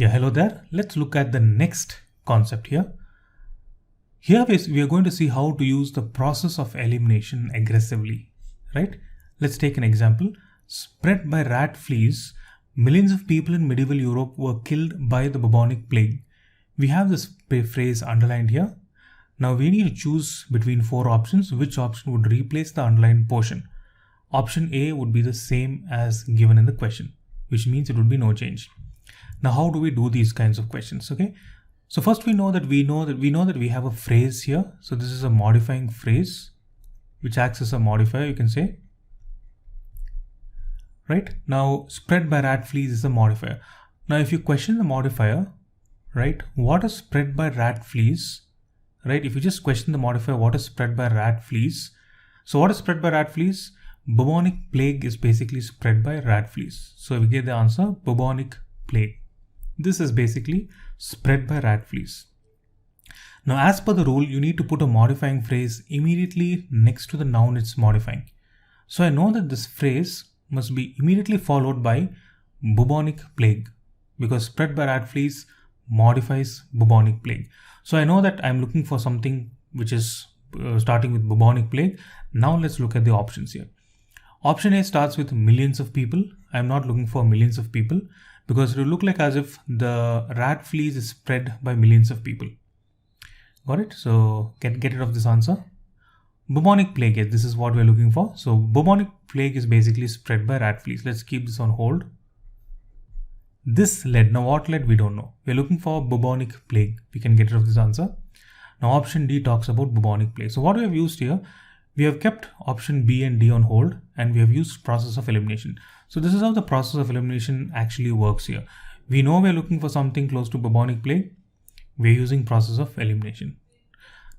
Yeah, hello there. Let's look at the next concept here. Here we are going to see how to use the process of elimination aggressively, right? Let's take an example. Spread by rat fleas, millions of people in medieval Europe were killed by the bubonic plague. We have this phrase underlined here. Now we need to choose between four options. Which option would replace the underlined portion? Option A would be the same as given in the question, which means it would be no change. Now, how do we do these kinds of questions? Okay, so first we know that we have a phrase here. So this is a modifying phrase which acts as a modifier, you can say. Right now, spread by rat fleas is a modifier. Now, if you question the modifier, right, what is spread by rat fleas? Right, if you just question the modifier, what is spread by rat fleas? So what is spread by rat fleas? Bubonic plague is basically spread by rat fleas. So we get the answer bubonic plague. This is basically spread by rat fleas. Now, as per the rule, you need to put a modifying phrase immediately next to the noun it's modifying. So I know that this phrase must be immediately followed by bubonic plague, because spread by rat fleas modifies bubonic plague. So I know that I'm looking for something which is starting with bubonic plague. Now let's look at the options here. Option A starts with millions of people. I'm not looking for millions of people, because it will look like as if the rat fleas is spread by millions of people. Got it? So get rid of this answer. Bubonic plague, yes, this is what we're looking for. So bubonic plague is basically spread by rat fleas. Let's keep this on hold. This led, now what led we don't know. We're looking for bubonic plague. We can get rid of this answer. Now option D talks about bubonic plague. So what we have used here, we have kept option B and D on hold, and we have used process of elimination. So this is how the process of elimination actually works here. We know we're looking for something close to bubonic plague. We're using process of elimination.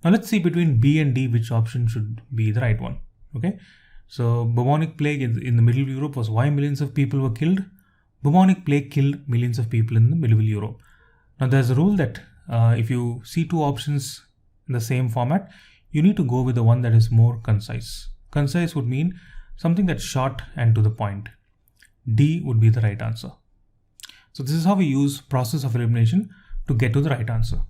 Now let's see between B and D which option should be the right one. Okay, so bubonic plague in the medieval Europe was why millions of people were killed. Bubonic plague killed millions of people in the medieval Europe. Now there's a rule that if you see two options in the same format, you need to go with the one that is more concise. Concise would mean something that's short and to the point. D would be the right answer. So this is how we use process of elimination to get to the right answer.